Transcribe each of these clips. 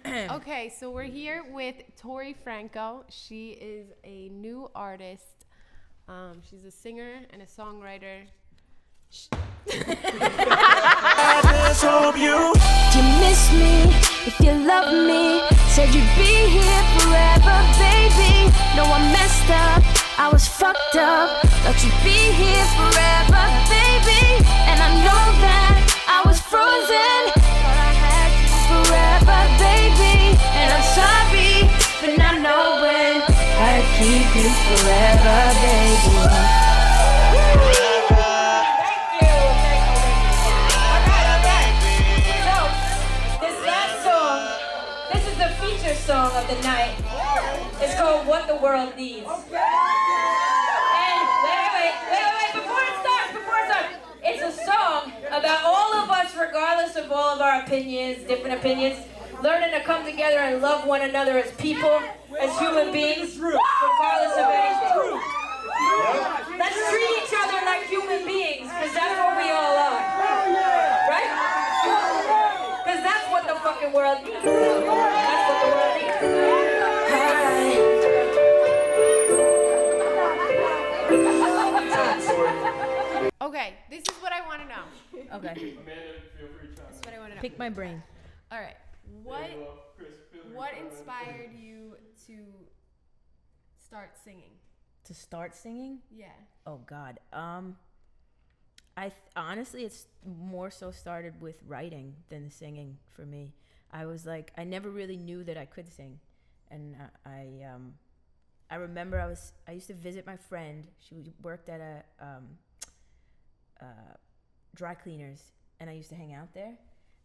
Okay, so we're here with Tori Franco. She is a new artist. She's a singer and a songwriter. You miss me if you love me. Said you'd be here forever, baby. No, I messed up. I was fucked up. Thought you'd be here forever, baby. And I know that I was frozen. Thought I had you forever, baby. And I'm sorry for not knowing how to keep you forever, baby. Song of the night. It's called What the World Needs. And wait, before it starts, it's a song about all of us, regardless of all of our opinions, different opinions, learning to come together and love one another as people, as human beings, regardless of anything. Let's treat each other like human beings, because that's what we all are. Right? Because that's what the fucking world needs. That's what the world needs. Okay, this is what I want to know. Okay. Amanda, feel free to try. This is what I want to know. Pick my brain. All right. What inspired you to start singing? To start singing? Yeah. Oh God. Honestly, it's more so started with writing than singing for me. I was like, I never really knew that I could sing, and I remember I used to visit my friend. She worked at a dry cleaners, and I used to hang out there,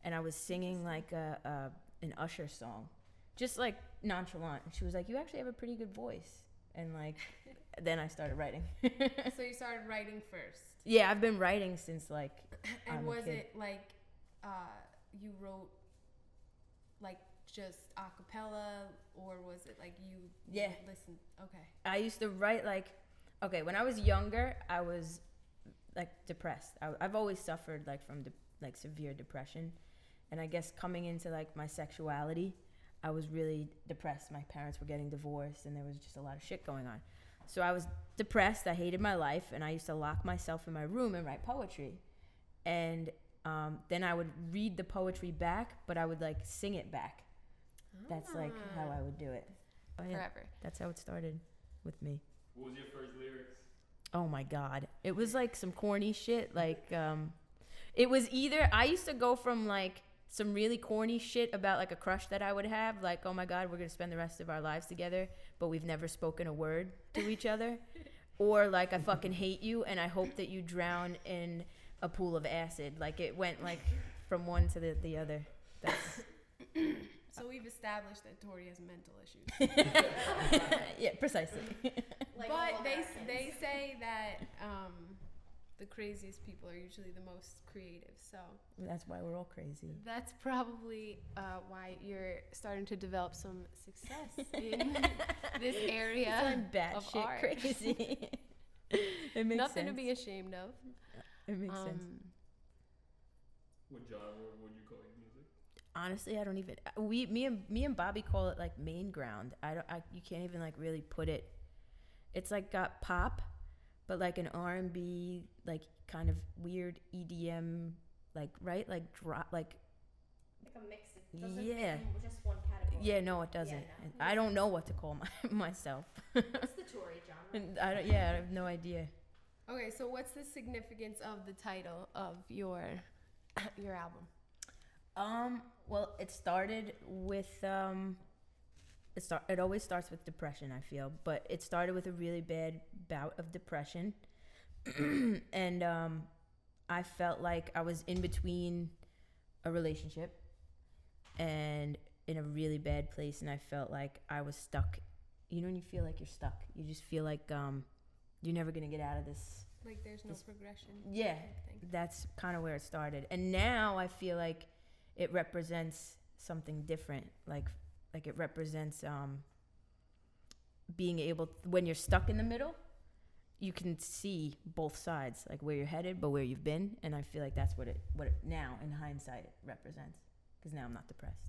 and I was singing like an Usher song, just like nonchalant. And she was like, "You actually have a pretty good voice," and like, then I started writing. So you started writing first. Yeah, I've been writing since like. And was it like you wrote like just a cappella, or was it like you listened? Okay. I used to write like, okay, when I was younger, I was like depressed. I've always suffered like from like severe depression, and I guess coming into like my sexuality, I was really depressed. My parents were getting divorced, and there was just a lot of shit going on. So I was depressed. I hated my life, and I used to lock myself in my room and write poetry. And then I would read the poetry back, but I would like sing it back. That's like how I would do it. Oh, yeah. Forever. That's how it started with me. What was your first lyrics? Oh my God. It was like some corny shit. Like, it was either, I used to go from like some really corny shit about like a crush that I would have. Like, oh my God, we're going to spend the rest of our lives together, but we've never spoken a word to each other. Or like, I fucking hate you and I hope that you drown in a pool of acid. Like it went like from one to the other. That's So we've established that Tori has mental issues. yeah, precisely. Like, but they say that the craziest people are usually the most creative. So that's why we're all crazy. That's probably why you're starting to develop some success in this area I'm of batshit art. crazy. It makes Nothing sense. to be ashamed of. It makes sense. What genre would you call your music? Honestly, I don't even. Me and Bobby call it like main ground. You can't even like really put it. It's like got pop, but like an R&B, like kind of weird EDM, like right, like drop, like. Like a mix. It doesn't Yeah. fit in just one category. Yeah, no, it doesn't. Yeah, no. I don't know what to call myself. What's the Tori genre? And I have no idea. Okay, so what's the significance of the title of your album? Well, it started with it always starts with depression, I feel, but it started with a really bad bout of depression. And I felt like I was in between a relationship and in a really bad place, and I felt like I was stuck. You know when you feel like you're stuck? You just feel like you're never going to get out of this. Like there's no progression. Yeah, that's kind of where it started. And now I feel like it represents something different. Like it represents being able, when you're stuck in the middle, you can see both sides, like where you're headed, but where you've been. And I feel like that's what it now, in hindsight, represents. Because now I'm not depressed.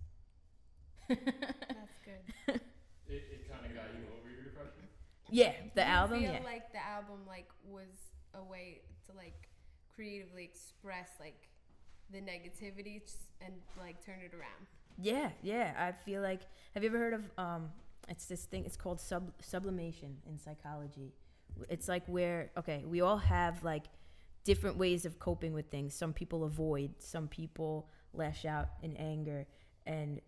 That's good. It kind of got you over your depression. Yeah, the Do you album. feel Yeah. like the album like was a way to like creatively express like the negativity and like turn it around? Yeah. I feel like. Have you ever heard of it's this thing? It's called sublimation in psychology. It's like where we all have like different ways of coping with things. Some people avoid. Some people lash out in anger, and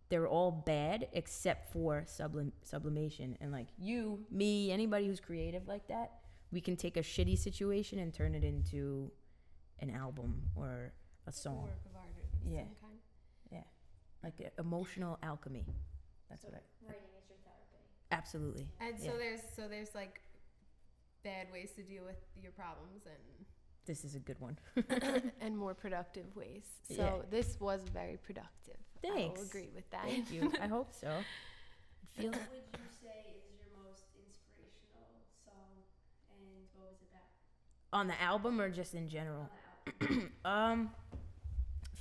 they're all bad except for sublimation. And like you, me, anybody who's creative like that, we can take a shitty situation and turn it into an album or a song. Work of art of Yeah. some kind. Like emotional alchemy. That's what Writing is your therapy. absolutely. And Yeah. so there's like bad ways to deal with your problems This is a good one. and more productive ways. So Yeah. this was very productive. I Thanks. will agree with that. Thank you. I hope so. Feel What would you say is your most inspirational song, and what was it about? on the album or just in general? On the album.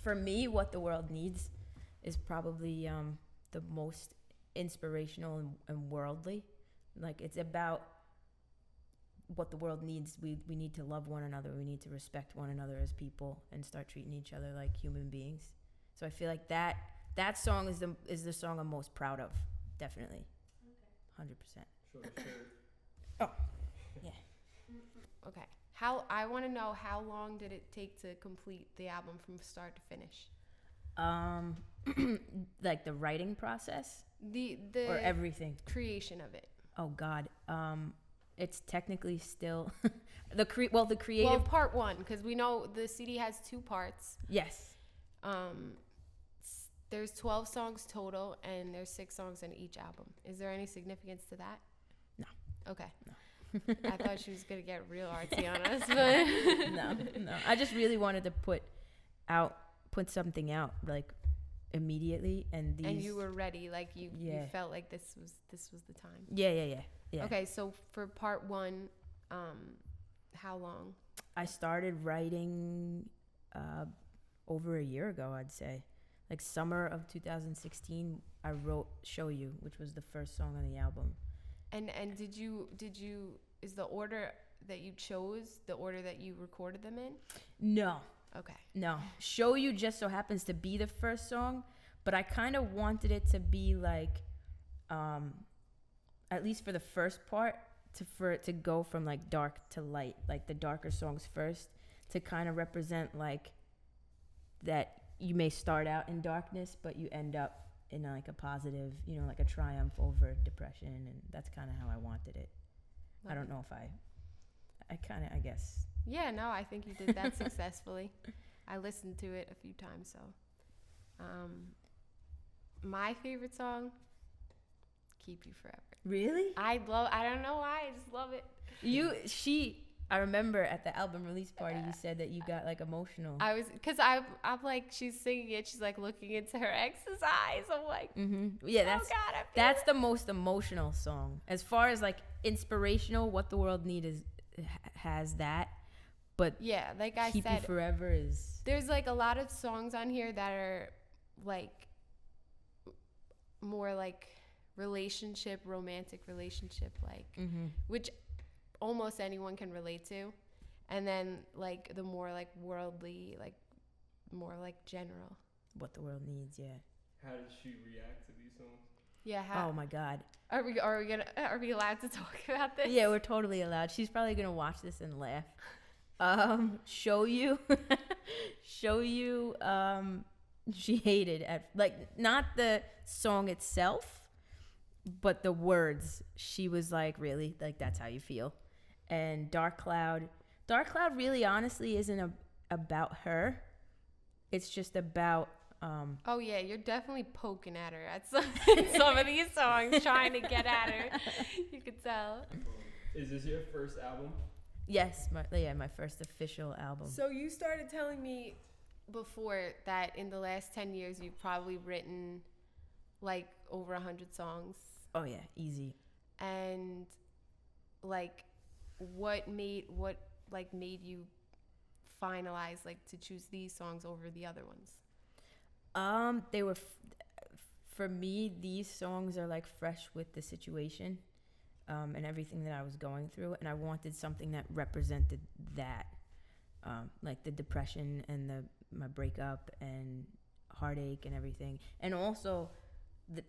For me, What the World Needs is probably the most inspirational and worldly. Like, it's about what the world needs. We need to love one another. We need to respect one another as people and start treating each other like human beings. So I feel like that song is the song I'm most proud of. Definitely. Okay. 100%. Sure. Okay. I want to know, how long did it take to complete the album from start to finish? Like the writing process The or everything. creation of it. Oh God. It's technically still the creative. Well, part one, because we know the CD has 2 parts. Yes. There's 12 songs total, and there's 6 songs in each album. Is there any significance to that? No. Okay. No. I thought she was gonna get real artsy on us, but No. I just really wanted to put something out like immediately, and these. and you were ready, like you felt like this was the time. Yeah. Okay, so for part 1, how long? I started writing over a year ago, I'd say. Like summer of 2016, I wrote "Show You," which was the first song on the album. And did you is the order that you chose the order that you recorded them in? No. Okay. No. "Show You" just so happens to be the first song, but I kind of wanted it to be like, at least for the first part, for it to go from like dark to light, like the darker songs first, to kind of represent like that you may start out in darkness, but you end up in like a positive, like a triumph over depression, and that's kind of how I wanted it. I don't know if I guess. Yeah, no, I think you did that successfully. I listened to it a few times, so. My favorite song, "Keep You Forever." Really? I don't know why, I just love it. I remember at the album release party, you said that you got like emotional. Because I'm like, she's singing it, she's like looking into her ex's eyes. I'm like, Yeah, that's it. the most emotional song. As far as like inspirational, What the World Needs has that. But yeah, like I Keep said, You Forever is. there's like a lot of songs on here that are like more like romantic relationship, like, which almost anyone can relate to. And then like the more like worldly, like more like general. What the World Needs, yeah. How did she react to these songs? Yeah. Oh my God. Are we allowed to talk about this? Yeah, we're totally allowed. She's probably gonna watch this and laugh. Show You. Show You. She hated at like not the song itself, but the words. She was like, really, like that's how you feel. And Dark Cloud really honestly isn't about her. It's just about Oh yeah, you're definitely poking at her at some of these songs, trying to get at her. You could tell. Is this your first album? yes, my first official album. So you started telling me before that in the last 10 years you've probably written like over 100 songs. Oh yeah, easy. And like what made you finalize like to choose these songs over the other ones? They were for me, these songs are like fresh with the situation and everything that I was going through, and I wanted something that represented that, like the depression and my breakup and heartache and everything, and also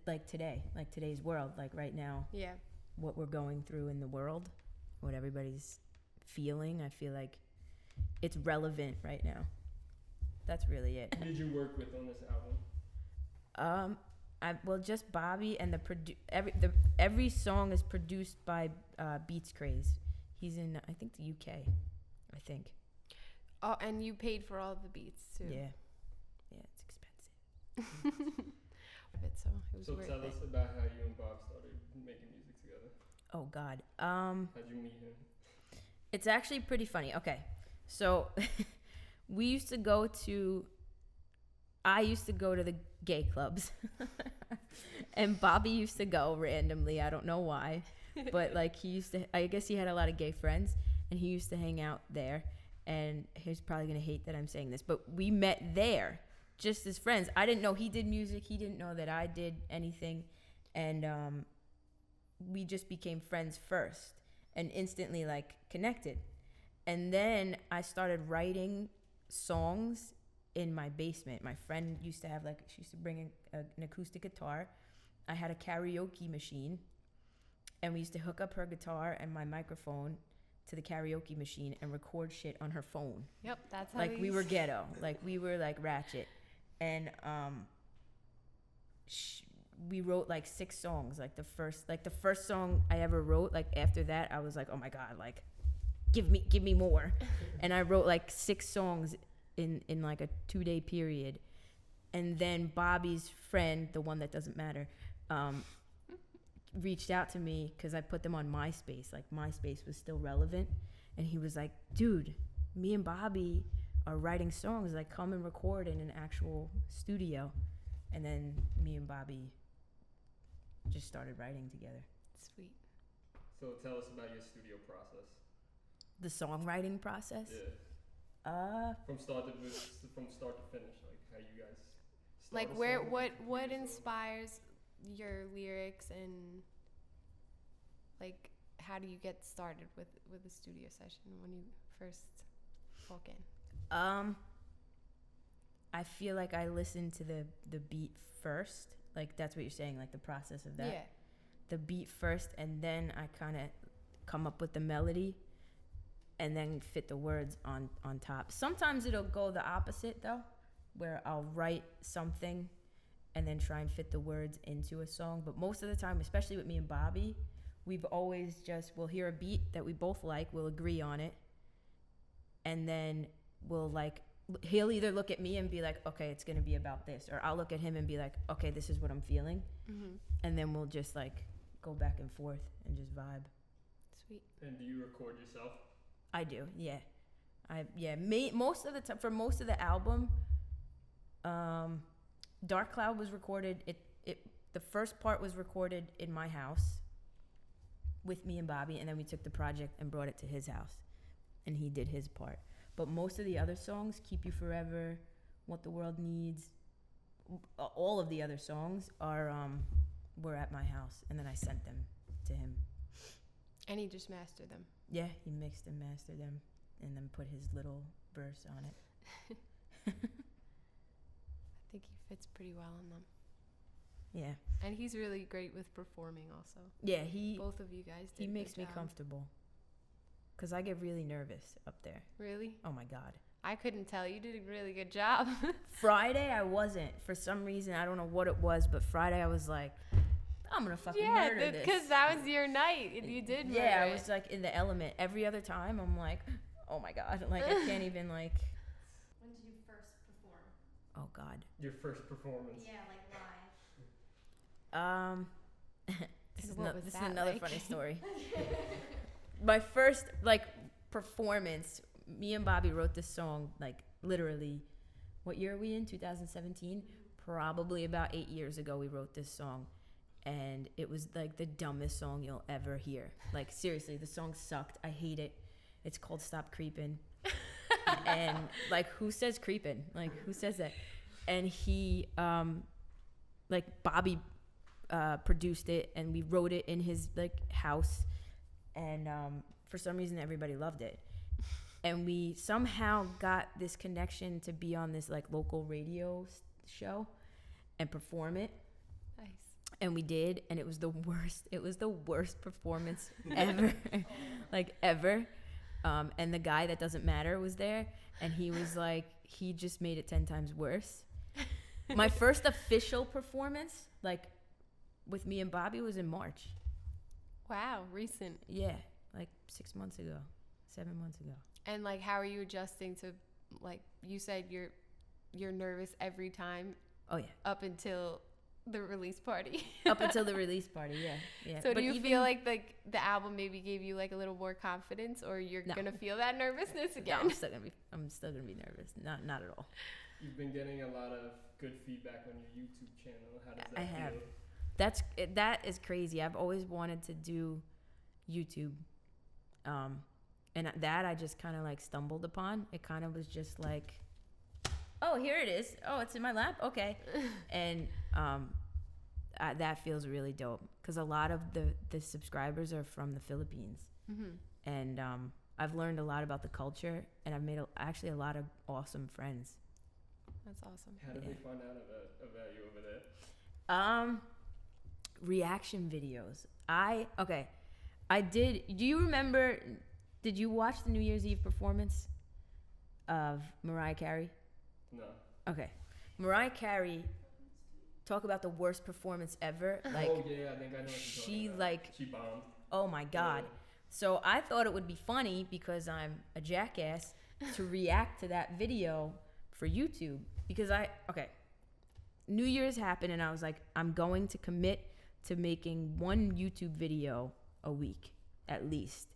like today's world, like right now, what we're going through in the world, what everybody's feeling. I feel like it's relevant right now. That's really it. Who did you work with on this album? Just Bobby, and every song is produced by Beats Craze. He's in, I think, the UK. I think. Oh, and you paid for all the beats too. Yeah, it's expensive. So it was So worth tell it. us about how you and Bob started making music together. Oh God. How'd you meet him? It's actually pretty funny. Okay, so I used to go to the gay clubs, and Bobby used to go randomly. I don't know why, but like I guess he had a lot of gay friends, and he used to hang out there. And he's probably gonna hate that I'm saying this, but we met there just as friends. I didn't know he did music. He didn't know that I did anything, and we just became friends first, and instantly like connected. And then I started writing songs in my basement. My friend used to have she used to bring an acoustic guitar. I had a karaoke machine, and we used to hook up her guitar and my microphone to the karaoke machine and record shit on her phone. Yep, that's how Like we were ghetto, like we were like ratchet, and we wrote like 6 songs. Like the first song I ever wrote. Like after that, I was like, oh my God, like give me more. And I wrote like 6 songs in like a 2-day period. And then Bobby's friend, the one that doesn't matter, reached out to me because I put them on MySpace. Like MySpace was still relevant, and he was like, dude, me and Bobby are writing songs, like come and record in an actual studio. And then me and Bobby just started writing together. Sweet. So tell us about your studio process. The songwriting process? Yeah. From start to finish, like how you guys start Like a where song, what complete a song. inspires your lyrics, and like how do you get started with a studio session when you first walk in? I feel like I listen to the beat first. Like that's what you're saying, like the process of that. Yeah. The beat first, and then I kind of come up with the melody, and then fit the words on top. Sometimes it'll go the opposite though, where I'll write something and then try and fit the words into a song. But most of the time, especially with me and Bobby, we've always we'll hear a beat that we both like, we'll agree on it, and then he'll either look at me and be like, okay, it's gonna be about this, or I'll look at him and be like, okay, this is what I'm feeling. Mm-hmm. And then we'll just like go back and forth and just vibe. Sweet. And do you record yourself? I do, yeah. Most of the time, for most of the album, Dark Cloud was recorded. The first part was recorded in my house with me and Bobby, and then we took the project and brought it to his house, and he did his part. But most of the other songs, Keep You Forever, What the World Needs, all of the other songs were at my house, and then I sent them to him. And he just mastered them. Yeah, he mixed and mastered them, and then put his little verse on it. I think he fits pretty well in them. Yeah. And he's really great with performing also. Yeah, Both of you guys did he a makes good me job. comfortable. Because I get really nervous up there. Really? Oh my God. I couldn't tell. You did a really good job. Friday, I wasn't. For some reason, I don't know what it was, but Friday I was like, I'm going to fucking murder this. because that was your night. And you did murder Yeah, I it. was like in the element. Every other time, I'm like, oh my God. Like, I can't even like. When did you first perform? Oh God. Your first performance. Yeah, like live. This is what was that another like? funny story. My first performance, me and Bobby wrote this song literally, what year are we in? 2017? Probably about 8 years ago we wrote this song, and it was the dumbest song you'll ever hear. Like seriously, the song sucked. I hate it. It's called Stop Creepin'. And who says creepin'? Who says that? And he like Bobby produced it, and we wrote it in his like house, and for some reason everybody loved it, and we somehow got this connection to be on this like local radio show and perform it. Nice. And we did, and it was the worst performance ever. Like ever. And the guy that doesn't matter was there, and he was like, he just made it 10 times worse. My first official performance, like with me and Bobby, was in March. Wow, recent. Yeah, like 6 months ago, 7 months ago. And like, how are you adjusting to, like, you said you're nervous every time. Oh yeah. Up until the release party. Up until the release party, yeah. So but do you feel like the album maybe gave you like a little more confidence, or you're gonna feel that nervousness again? No, I'm still gonna be nervous. Not at all. You've been getting a lot of good feedback on your YouTube channel. How does that I feel? have. That is crazy. I've always wanted to do YouTube, and that I just kind of like stumbled upon. It kind of was just like, oh, here it is. Oh, it's in my lap. Okay, and that feels really dope because a lot of the subscribers are from the Philippines, and I've learned a lot about the culture, and I've made actually a lot of awesome friends. That's awesome. How did they find out about you over there? Reaction videos. I did. Do you remember? Did you watch the New Year's Eve performance of Mariah Carey? No. Okay, Mariah Carey. Talk about the worst performance ever. Like, oh yeah, I think I know what you're talking about. She bombed. Oh my God. Yeah. So I thought it would be funny because I'm a jackass to react to that video for YouTube because New Year's happened and I was like, I'm going to commit to making one YouTube video a week at least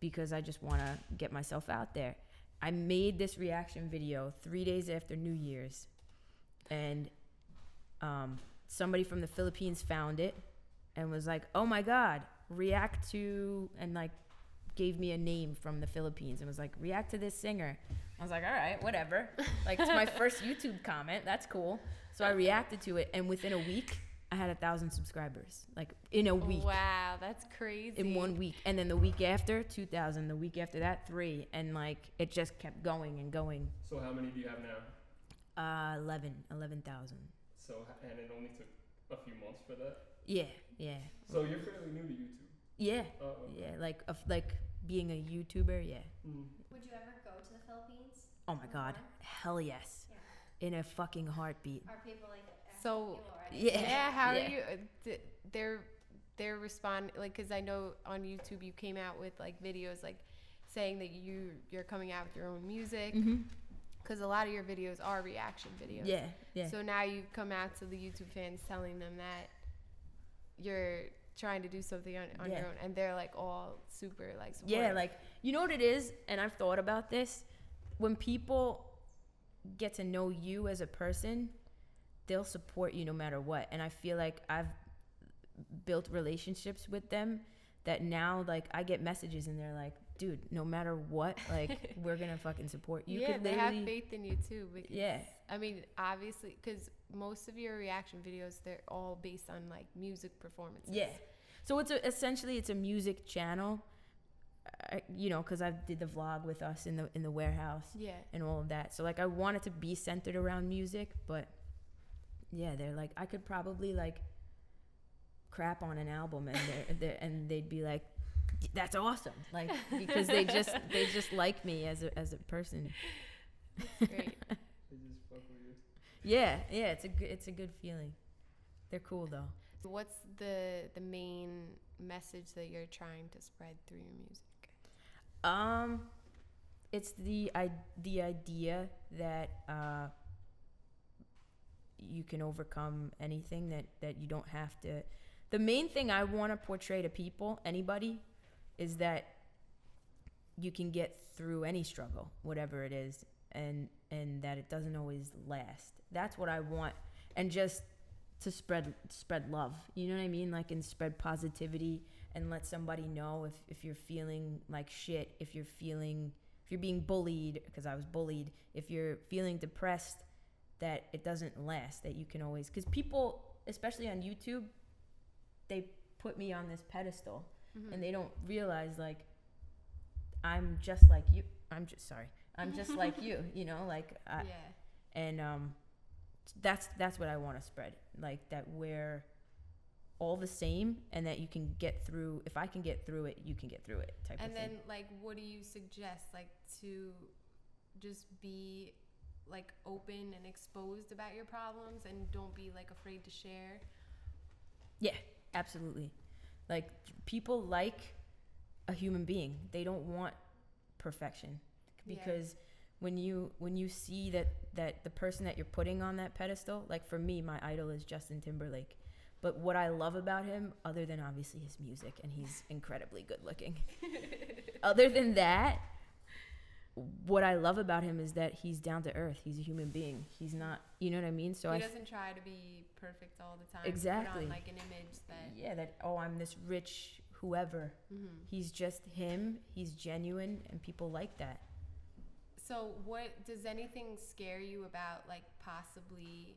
because I just want to get myself out there. I made this reaction video 3 days after New Year's, and somebody from the Philippines found it and was like, oh my God, react to, and like gave me a name from the Philippines and was like, react to this singer. I was like, all right, whatever. Like, it's my first YouTube comment. That's cool. So I reacted to it, and within a week, I had 1,000 subscribers. Like, in a week. Wow, that's crazy. In 1 week. And then the week after, 2,000. The week after that, 3. And, like, it just kept going and going. So how many do you have now? 11,000. So, and it only took a few months for that? Yeah. So you're fairly new to YouTube? Yeah. Oh, okay. Yeah, like being a YouTuber, yeah. Would you ever go to the Philippines? Oh my God. Hell yes. Yeah. In a fucking heartbeat. Are people like So, yeah. how are you? They're responding, like, because I know on YouTube you came out with like videos like saying that you're coming out with your own music. Because a lot of your videos are reaction videos. Yeah. So now you come out to the YouTube fans telling them that you're trying to do something on your own, and they're like all super like supportive. Yeah, like, you know what it is, and I've thought about this, when people get to know you as a person, they'll support you no matter what. And I feel like I've built relationships with them that now, like, I get messages and they're like, dude, no matter what, like, we're gonna fucking support you. Yeah, they have faith in you too. Because, yeah. I mean, obviously, because most of your reaction videos, they're all based on like music performances. Yeah. So essentially it's a music channel, you know, because I did the vlog with us in the warehouse. Yeah. And all of that. So like I want it to be centered around music, but yeah, they're like, I could probably like crap on an album and they'd be like, that's awesome, like, because they just like me as a person. That's great. They just fuck with you. Yeah, it's a good feeling. They're cool though. What's the main message that you're trying to spread through your music? It's the idea that you can overcome anything, that you don't have to. The main thing I want to portray to people, anybody, is that you can get through any struggle, whatever it is, and that it doesn't always last. That's what I want, and just to spread love, you know what I mean? Like, and spread positivity, and let somebody know if you're feeling like shit, if you're being bullied, because I was bullied, if you're feeling depressed, that it doesn't last, that you can always, because people especially on YouTube, they put me on this pedestal, and they don't realize like I'm just like you. I'm just like you. You know, like and that's what I want to spread. Like that we're all the same, and that you can get through. If I can get through it, you can get through it. Type of thing. And then, like, what do you suggest? Like, to just be like open and exposed about your problems, and don't be like afraid to share. Yeah, absolutely. Like, people like a human being. They don't want perfection, because when you see that the person that you're putting on that pedestal, like for me, my idol is Justin Timberlake. But what I love about him, other than obviously his music, and he's incredibly good looking, other than that, what I love about him is that he's down to earth. He's a human being. He's not, you know what I mean? So he doesn't try to be perfect all the time. Exactly. Put on like an image that. Yeah, I'm this rich whoever. He's just him. He's genuine, and people like that. So what does anything scare you about like possibly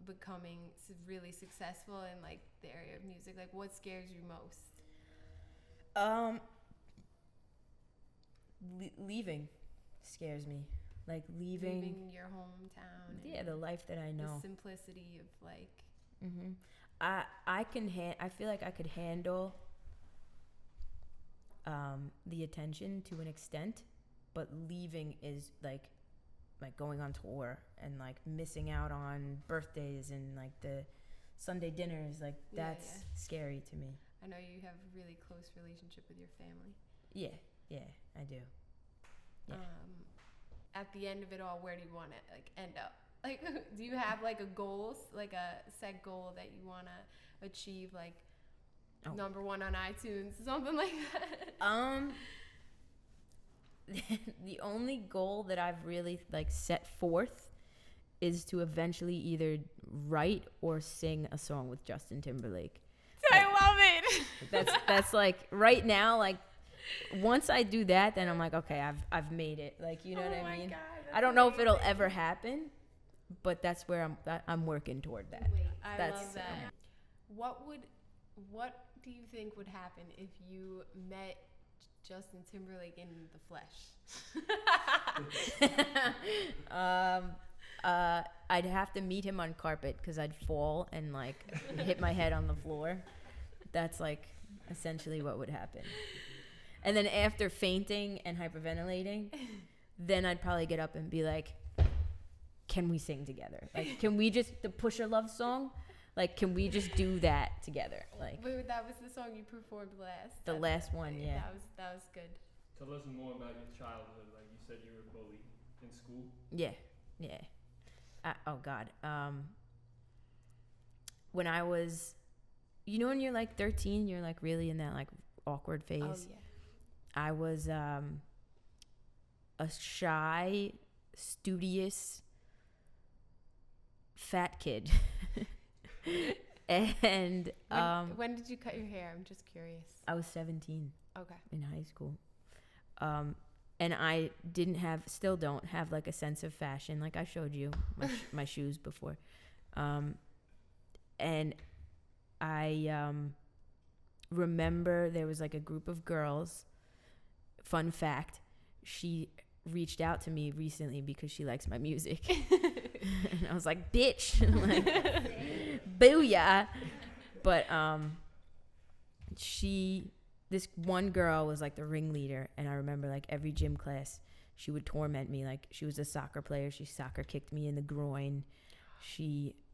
becoming really successful in like the area of music? Like, what scares you most? Leaving scares me. Like leaving your hometown. Yeah, the life that I know. The simplicity of like. I feel like I could handle the attention to an extent, but leaving is like going on tour and like missing out on birthdays and like the Sunday dinners, like that's scary to me. I know you have a really close relationship with your family. Yeah, I do. Yeah. At the end of it all, where do you want to like end up? Like, do you have like a goal, like a set goal that you want to achieve, like number 1 on iTunes, something like that? The only goal that I've really like set forth is to eventually either write or sing a song with Justin Timberlake. I love it. That's like right now, like once I do that, then I'm like, okay, I've made it. Like, you know what I mean? God, I don't know if it'll ever happen, but that's where I'm working toward that. I love that. What do you think would happen if you met Justin Timberlake in the flesh? I'd have to meet him on carpet because I'd fall and like hit my head on the floor. That's like essentially what would happen. And then after fainting and hyperventilating, then I'd probably get up and be like, can we sing together? Like, can we just, the Pusher Love song? Like, can we just do that together? Like, wait, that was the song you performed last. The last one, yeah. That was good. Tell us more about your childhood. Like you said, you were bullied in school. Yeah. Oh God. When I was, when you're like 13, you're like really in that like awkward phase. Oh yeah. I was a shy, studious, fat kid. And when did you cut your hair? I'm just curious. I was 17. Okay. In high school. And I still don't have like a sense of fashion. Like I showed you my shoes before. And I remember there was like a group of girls. Fun fact, she reached out to me recently because she likes my music. And I was like, bitch. Like, booyah. But this one girl was like the ringleader, and I remember like every gym class she would torment me. Like she was a soccer player. She soccer kicked me in the groin.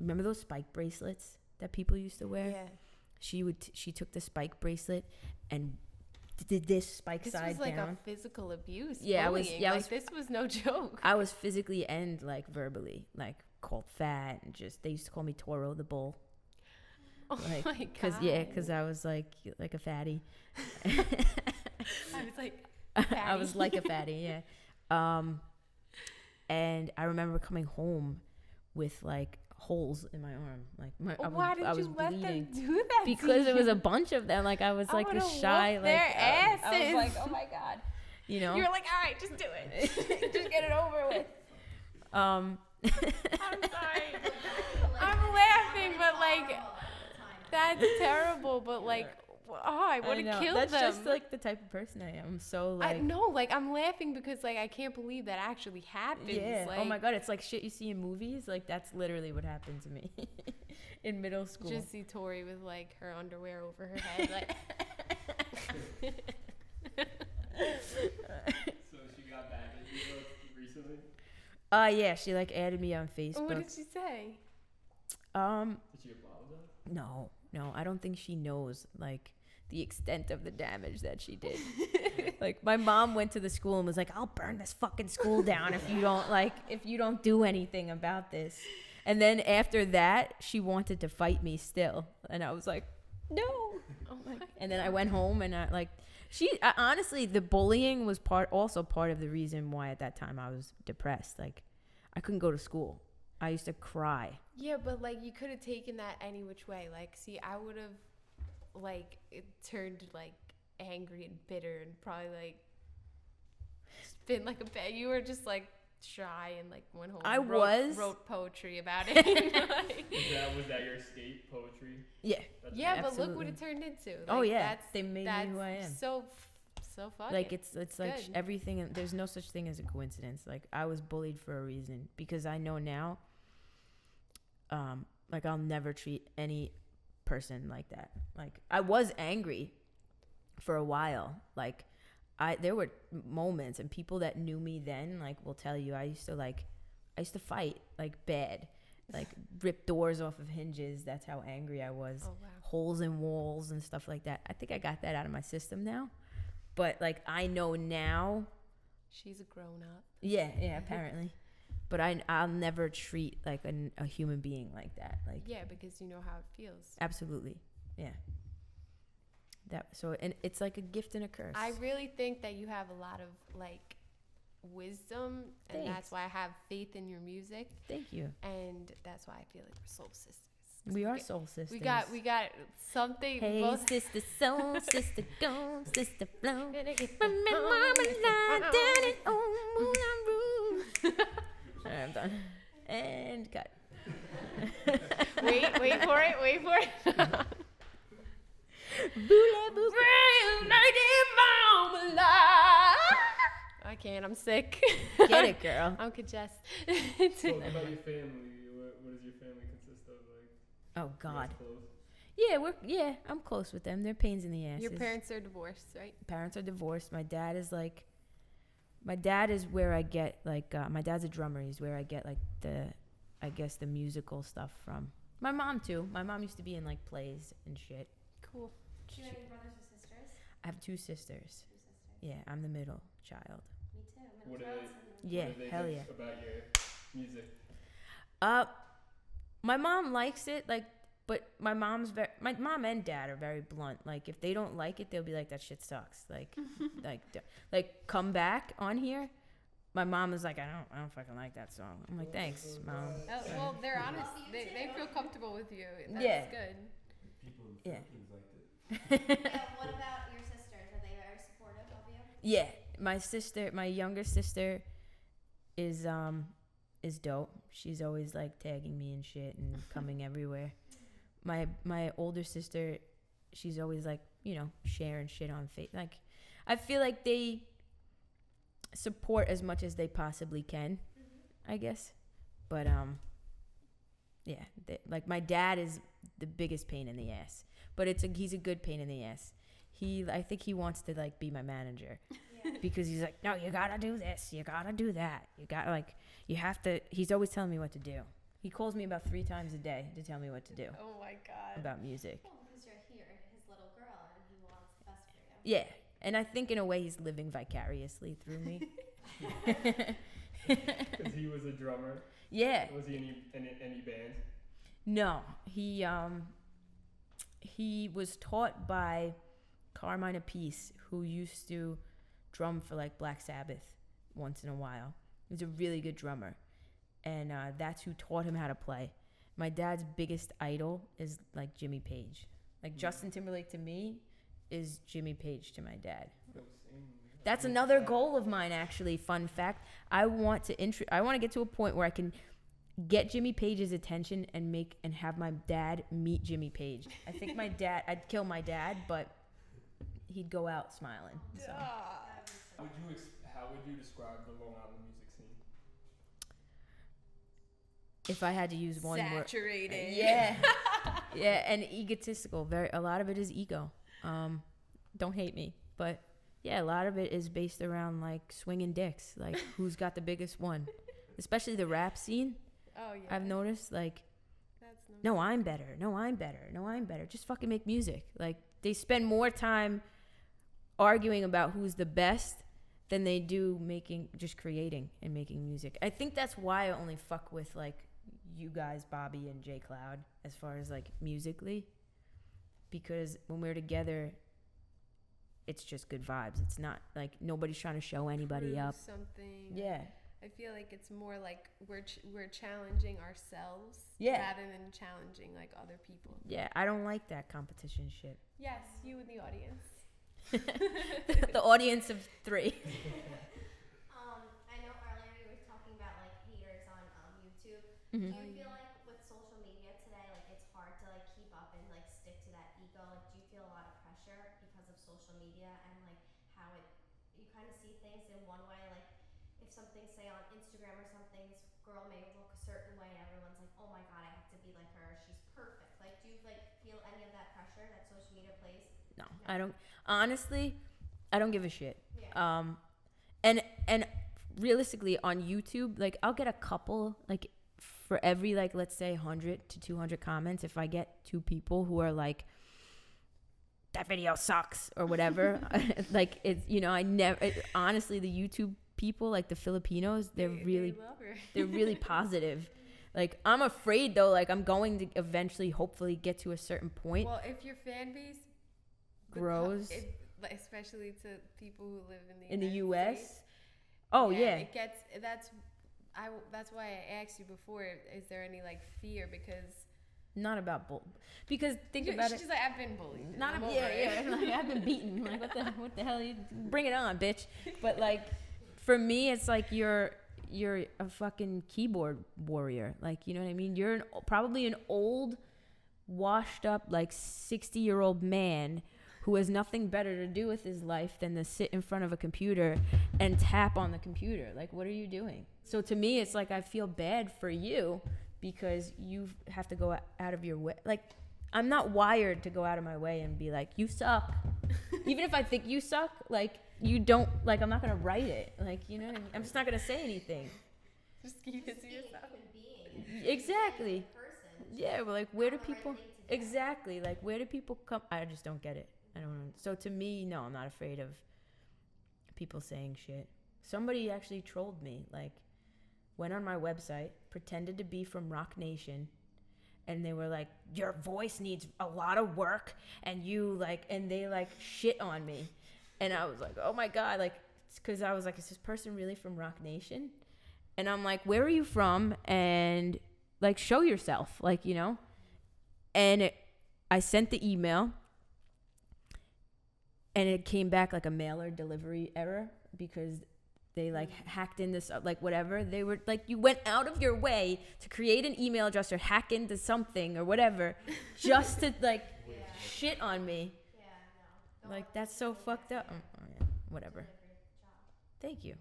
Remember those spike bracelets that people used to wear? Yeah. She took the spike bracelet and did this spike side down. This was like a physical abuse. Yeah, bullying. This was no joke. I was physically and like verbally like called fat, and they used to call me Toro the bull. Oh like, my God. Because I was like a fatty. I was like a fatty, yeah. And I remember coming home with like holes in my arm, like why did you let them do that? Because it was a bunch of them. Like I was like the shy, like their asses. I was like, oh my God, you were like, all right, just do it, just get it over with. I'm sorry. I'm laughing, but like that's terrible. But like, I would have killed them. That's just like the type of person I am. So like, no, like I'm laughing because like I can't believe that actually happens. yeah. Like, Oh my god, it's like shit you see in movies. Like that's literally what happened to me in middle school. Just see Tori with like her underwear over her head, like. So she got back at you recently? Yeah, she like added me on Facebook. What did she say? Did she apologize? No, I don't think she knows like the extent of the damage that she did. Like my mom went to the school and was like, "I'll burn this fucking school down if you don't do anything about this." And then after that, she wanted to fight me still, and I was like, "No." Oh my. And then I went home and honestly, the bullying was also part of the reason why at that time I was depressed. Like I couldn't go to school. I used to cry. Yeah, but like you could have taken that any which way. Like, see, I would have like it turned like angry and bitter and probably like been like a bad. You were just like shy and like went home. I and wrote poetry about it. Like, was that your escape poetry? Yeah. yeah, absolutely. but look what it turned into. Like, Oh yeah, they made me who I am. So fucking. Like it's like good. everything. There's no such thing as a coincidence. Like I was bullied for a reason because I know now. Like I'll never treat any person like that. Like I was angry for a while. Like there were moments and people that knew me then like will tell you I used to fight like bad. Like rip doors off of hinges. That's how angry I was. Oh, wow. Holes in walls and stuff like that. I think I got that out of my system now. But like I know now. She's a grown up. Yeah, apparently. But I'll never treat like a human being like that. Like Yeah, because you know how it feels. absolutely, yeah. And it's like a gift and a curse. I really think that you have a lot of like wisdom, and Thanks. that's why I have faith in your music, Thank you. and that's why I feel like we're soul sisters. We are soul sisters. We got something. Hey, both. sister soul, sister go, sister flow. Alright, I'm done. And cut. wait for it. I can't. I'm sick. Get it, girl. I'm congested. What about your family? What does your family consist of? Like, Oh God. you guys close? Yeah, I'm close with them. They're pains in the ass. Your parents are divorced, right? Parents are divorced. My dad is where I get like my dad's a drummer. He's where I get like the musical stuff from. My mom too. My mom used to be in like plays and shit. Cool. Do you have any brothers or sisters? I have two sisters. Yeah, I'm the middle child. Me too. What do Yeah, what do they hell think yeah. about your music? My mom likes it, like, but my mom and dad are very blunt. Like, if they don't like it, they'll be like, "That shit sucks." Like, like come back on here. My mom is like, I don't fucking like that song. I'm like, thanks, mom. Well, they're honest. They feel comfortable with you. That's Yeah. good. Yeah. Yeah, what about your sisters? Are they very supportive of you? Yeah, my younger sister is dope. She's always like tagging me and shit and coming everywhere. My older sister, she's always like, sharing shit on Facebook. Like, I feel like they support as much as they possibly can, I guess. But yeah, like my dad is the biggest pain in the ass. But he's a good pain in the ass. I think he wants to like be my manager. Because he's like, no, you gotta do this, you gotta do that, you have to. He's always telling me what to do. He calls me about 3 times a day to tell me what to do Oh my god. about music. Well, because you're here, his little girl, and he wants the best for you. Yeah, and I think in a way he's living vicariously through me. Because he was a drummer. Yeah. Was he in any band? No, he was taught by Carmine Appice, who used to drum for like Black Sabbath once in a while. He's a really good drummer, and that's who taught him how to play. My dad's biggest idol is like Jimmy Page. Like Justin Timberlake to me is Jimmy Page to my dad. That's another goal of mine, actually. Fun fact: I want to get to a point where I can get Jimmy Page's attention and have my dad meet Jimmy Page. I think I'd kill my dad, but he'd go out smiling. So. How would you describe the Long Island music scene? If I had to use one word. Saturated. Yeah. Yeah, and egotistical. A lot of it is ego. Don't hate me, but yeah, a lot of it is based around like swinging dicks, like who's got the biggest one. Especially the rap scene. Oh yeah. I've noticed like That's no, I'm better. No, I'm better. No, I'm better. Just fucking make music. Like they spend more time arguing about who's the best than they do just creating and making music. I think that's why I only fuck with like you guys, Bobby and J Cloud, as far as like musically, because when we're together, it's just good vibes. It's not like nobody's trying to show anybody prove up. something. Yeah. I feel like it's more like we're challenging ourselves rather than challenging like other people. Yeah, I don't like that competition shit. Yes, you in the audience. The audience of 3. I know earlier you were talking about like haters on YouTube. Mm-hmm. Do you feel like with social media today, like it's hard to like keep up and like stick to that ego? Like, do you feel a lot of pressure because of social media and like how you kind of see things in one way? Like if something, say on Instagram or something, this girl may look a certain way and everyone's like, oh my god, I have to be like her. She's perfect. Like, do you like feel any of that pressure that social media plays? No, I don't. Honestly, I don't give a shit. Yeah. And realistically on YouTube, like I'll get a couple, like for every like let's say 100 to 200 comments, if I get 2 people who are like, that video sucks or whatever, like it's, you know, honestly the YouTube people, like the Filipinos, they're really positive. Like I'm afraid though, like I'm going to eventually hopefully get to a certain point. Well, if your fan base grows, especially to people who live in the United US. States, It gets that's why I asked you before. Is there any like fear because not about because think about it. She's like, I've been bullied. Not like, I've been beaten. Like what the hell? Bring it on, bitch. But like for me, it's like you're a fucking keyboard warrior. Like, you know what I mean? You're probably an old, washed up, like 60-year-old man who has nothing better to do with his life than to sit in front of a computer and tap on the computer. Like, what are you doing? So to me, it's like I feel bad for you because you have to go out of your way. Like, I'm not wired to go out of my way and be like, you suck. Even if I think you suck, like, you don't, like, I'm not going to write it. Like, you know what I mean? I'm just not going to say anything. Just keep it to yourself. Exactly. Yeah, well, like, where do people... Exactly. Like, where do people come... I just don't get it. I don't know. So to me, no, I'm not afraid of people saying shit. Somebody actually trolled me. Like, went on my website, pretended to be from Rock Nation, and they were like, your voice needs a lot of work, and they like shit on me. And I was like, oh my God, like, because I was like, is this person really from Rock Nation? And I'm like, where are you from? And like, show yourself, like, you know? And I sent the email, and it came back like a mailer delivery error because they like hacked in this, like whatever. They were like, you went out of your way to create an email address or hack into something or whatever just to like shit on me. Yeah, no. Like, that's so fucked up. Whatever. Thank you.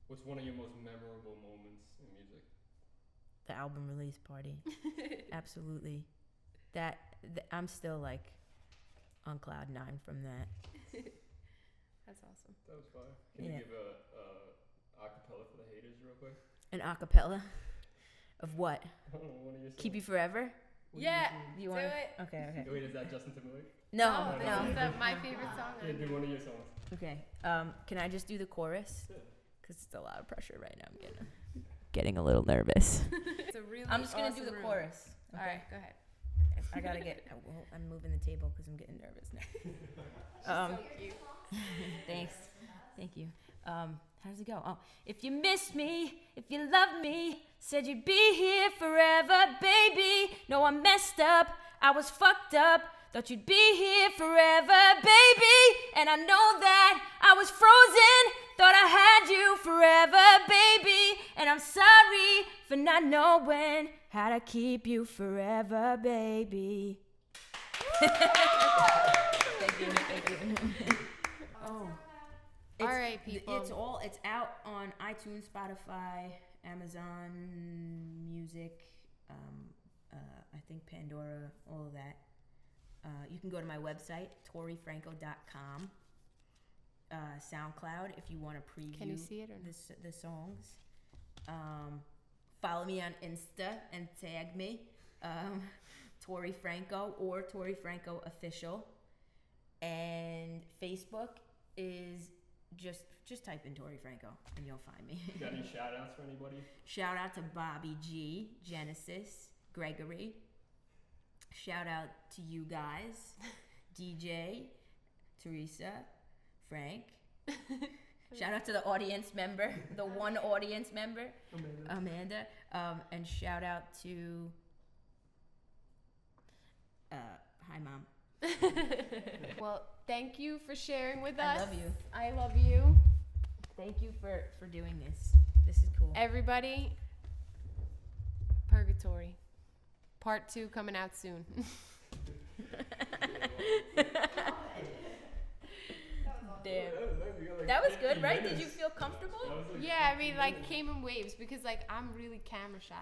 What's one of your most memorable moments in music? The album release party. Absolutely. I'm still like on cloud 9 from that. That's awesome. That was fire. Can you give a acapella for the haters real quick? An acapella of what? One of your songs. Keep You Forever? Yeah. Do you do want it. Okay. Wait, is that Justin Timberlake? No. This is my favorite song. Yeah, do one of your songs. Okay. Can I just do the chorus? Yeah. Because it's a lot of pressure right now. I'm getting a little nervous. It's a really I'm just gonna do awesome the room. chorus. All right, go ahead. I gotta get. Well, I'm moving the table because I'm getting nervous now. So cute. Thank you. How does it go? Oh, if you miss me, if you love me, said you'd be here forever, baby. No, I messed up. I was fucked up. Thought you'd be here forever, baby. And I know that I was frozen. Thought I had you forever, baby. And I'm sorry for not knowing how to keep you forever, baby. Thank you. Oh. All right, people. It's out on iTunes, Spotify, Amazon Music, I think Pandora, all of that. You can go to my website, torifranco.com. SoundCloud if you want to preview. Can you see it or no? The songs. Follow me on Insta and tag me, Tori Franco or Tori Franco Official. And Facebook is just type in Tori Franco and you'll find me. You got any shout outs for anybody? Shout out to Bobby G, Genesis, Gregory. Shout out to you guys, DJ, Teresa, Frank. Shout out to the audience member, the one audience member, Amanda. And shout out to hi, Mom. Well, thank you for sharing with I us. love you. I love you. Thank you for doing this. This is cool. Everybody, Purgatory. Part 2 coming out soon. Damn. That was good, right? Did you feel comfortable? Yeah, I mean, like, came in waves because, like, I'm really camera shy.